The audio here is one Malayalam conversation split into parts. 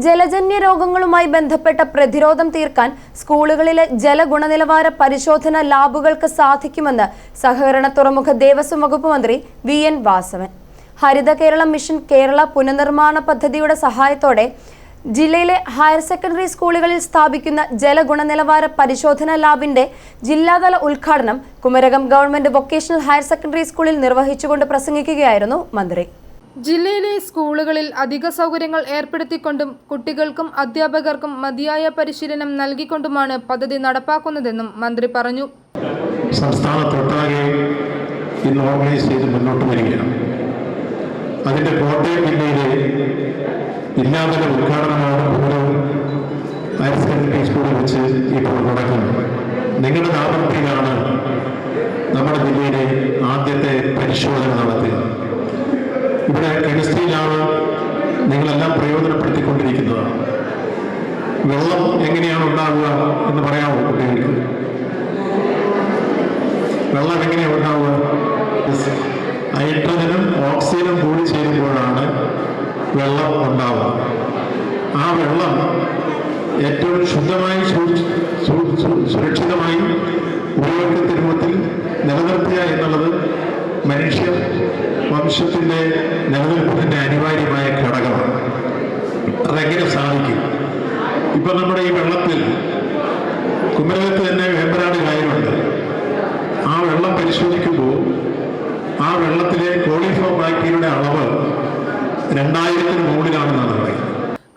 ജലജന്യ രോഗങ്ങളുമായി ബന്ധപ്പെട്ട പ്രതിരോധം തീർക്കാൻ സ്കൂളുകളിലെ ജലഗുണനിലവാര പരിശോധന ലാബുകൾക്ക് സാധിക്കുമെന്ന് സഹകരണ തുറമുഖ ദേവസ്വം വകുപ്പ് മന്ത്രി വി.എൻ. വാസവൻ. ഹരിത കേരളം മിഷൻ കേരള പുനർനിർമ്മാണ പദ്ധതിയുടെ സഹായത്തോടെ ജില്ലയിലെ ഹയർ സെക്കൻഡറി സ്കൂളുകളിൽ സ്ഥാപിക്കുന്ന ജലഗുണനിലവാര പരിശോധന ലാബിന്റെ ജില്ലാതല ഉദ്ഘാടനം Kumarakom government vocational higher secondary സ്കൂളിൽ നിർവഹിച്ചുകൊണ്ട് പ്രസംഗിക്കുകയായിരുന്നു മന്ത്രി. ജില്ലയിലെ സ്കൂളുകളിൽ അധിക സൗകര്യങ്ങൾ ഏർപ്പെടുത്തിക്കൊണ്ടും കുട്ടികൾക്കും അധ്യാപകർക്കും മതിയായ പരിശീലനം നൽകിക്കൊണ്ടുമാണ് പദ്ധതി നടപ്പാക്കുന്നതെന്നും മന്ത്രി പറഞ്ഞു. സംസ്ഥാനത്തൊട്ടാകെ ഇന്ന് ഓർഗനൈസ് ചെയ്ത് മുന്നോട്ട് വരികയാണ്. അതിൻ്റെ കോട്ടയം ജില്ലയിലെ ജില്ലാതല ഉദ്ഘാടനമാണ് കുമരകം ഹയർ സെക്കൻഡറി സ്കൂളിൽ വെച്ച് ഇപ്പോൾ നടക്കുന്നത്. നിങ്ങളുടെ നാമത്തിലാണ് നമ്മുടെ ജില്ലയിലെ ആദ്യത്തെ പരിശോധന നടത്തുക. ഇവിടെ കെമിസ്ട്രി ലാബ് നിങ്ങളെല്ലാം പ്രയോജനപ്പെടുത്തിക്കൊണ്ടിരിക്കുന്നതാണ്. വെള്ളം എങ്ങനെയാണ് ഉണ്ടാവുക എന്ന് പറയാമോ കുട്ടികൾക്ക്? വെള്ളം എങ്ങനെയാണ് ഉണ്ടാവുക? ഹൈഡ്രജനും ഓക്സിജനും കൂടി ചേരുമ്പോഴാണ് വെള്ളം ഉണ്ടാവുക. ആ വെള്ളം ഏറ്റവും ശുദ്ധമായി സുരക്ഷിതമായി ഉപയോഗത്തിന് രൂപത്തിൽ നിലനിർത്തുക എന്നുള്ളത് മനുഷ്യ വംശത്തിൻ്റെ നിലനിൽപ്പിൻ്റെ അനിവാര്യമായ ഘടകമാണ്. അതെങ്ങനെ സാധിക്കും? ഇപ്പം നമ്മുടെ ഈ വെള്ളത്തിൽ കുമരകത്ത് തന്നെ വേമ്പനാട് കായലുണ്ട്. ആ വെള്ളം പരിശോധിക്കുമ്പോൾ ആ വെള്ളത്തിലെ കോളിഫോം ബാക്ടീരിയയുടെ അളവ് 2000-ന് മുകളിലാണെന്നാണ് പറയുന്നത്.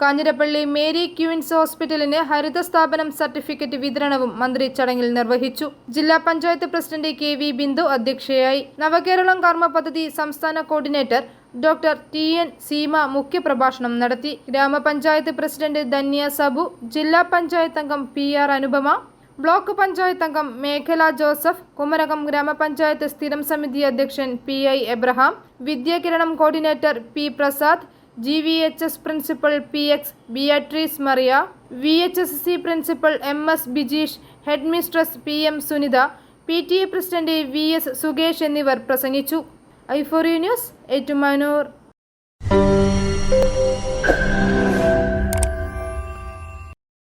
കാഞ്ഞിരപ്പള്ളി മേരി ക്യൂൻസ് ഹോസ്പിറ്റലിന് ഹരിത സ്ഥാപനം സർട്ടിഫിക്കറ്റ് വിതരണവും മന്ത്രി ചടങ്ങിൽ നിർവഹിച്ചു. ജില്ലാ പഞ്ചായത്ത് പ്രസിഡന്റ് കെ.വി. ബിന്ദു അധ്യക്ഷയായി. നവകേരളം കർമ്മ പദ്ധതി സംസ്ഥാന കോർഡിനേറ്റർ ഡോക്ടർ ടി.എൻ. സീമ മുഖ്യപ്രഭാഷണം നടത്തി. ഗ്രാമപഞ്ചായത്ത് പ്രസിഡന്റ് ധന്യ സബു, ജില്ലാ പഞ്ചായത്ത് അംഗം പി.ആർ. അനുപമ, ബ്ലോക്ക് പഞ്ചായത്ത് അംഗം മേഖല ജോസഫ്, കുമരകം ഗ്രാമപഞ്ചായത്ത് സ്ഥിരം സമിതി അധ്യക്ഷൻ പി.ഐ. എബ്രഹാം, വിദ്യാകിരണം coordinator P. Prasad, GVHS principal PX Beatrice Maria, VHSC principal MS Bijeesh, headmistress PM Sunitha, PTA president VS Sukesh എന്നിവർ പ്രസംഗിച്ചു. i4U news, Ettumanoor.